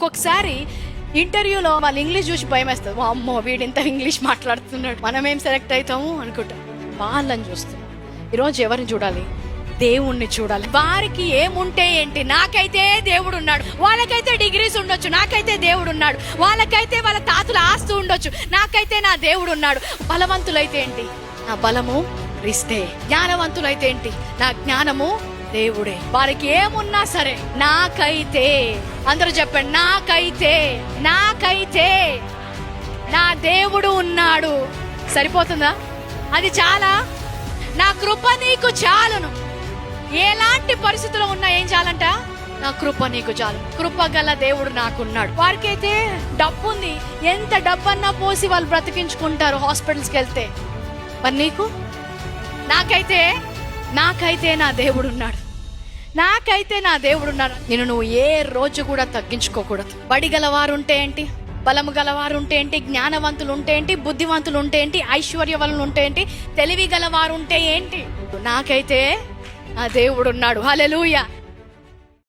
ఒక్కొక్కసారి ఇంటర్వ్యూలో వాళ్ళు ఇంగ్లీష్ చూసి భయం వేస్తుంది. అమ్మో వీడు ఇంత ఇంగ్లీష్ మాట్లాడుతున్నాడు, మనం ఏం సెలెక్ట్ అవుతాము అనుకుంటాం. వాళ్ళని చూస్తున్నాం. ఈరోజు ఎవరిని చూడాలి? దేవుణ్ణి చూడాలి. వారికి ఏముంటే ఏంటి, నాకైతే దేవుడు ఉన్నాడు. వాళ్ళకైతే డిగ్రీస్ ఉండొచ్చు, నాకైతే దేవుడు ఉన్నాడు. వాళ్ళకైతే వాళ్ళ తాతల ఆస్తు ఉండొచ్చు, నాకైతే నా దేవుడు ఉన్నాడు. బలవంతులైతే ఏంటి, నా బలము క్రీస్తే. జ్ఞానవంతులైతే ఏంటి, నా జ్ఞానము దేవుడే. వారికి ఏమున్నా సరే నాకైతే, అందరూ చెప్పండి, నాకైతే నా దేవుడు ఉన్నాడు. సరిపోతుందా? అది చాలా. నా కృప నీకు చాలును. ఎలాంటి పరిస్థితుల్లో ఉన్నా ఏం చాలంట? నా కృప నీకు చాలు. కృప గల దేవుడు నాకున్నాడు. వారికైతే డబ్బు ఉంది, ఎంత డబ్బన్నా పోసి వాళ్ళు బ్రతికించుకుంటారు హాస్పిటల్స్కి వెళ్తే. మరి నీకు? నాకైతే నా దేవుడు ఉన్నాడు. నా దేవుడు ఉన్నాడు. నేను నువ్వు ఏ రోజు కూడా తగ్గించుకోకూడదు. బడి గలవారు ఉంటే ఏంటి, బలము గలవారు ఉంటే ఏంటి, జ్ఞానవంతులు ఉంటే ఏంటి, బుద్ధివంతులు ఉంటే ఏంటి, ఐశ్వర్యవంతులు ఉంటే ఏంటి, తెలివి గలవారు ఉంటే ఏంటి, నాకైతే నా దేవుడు ఉన్నాడు. హల్లెలూయా.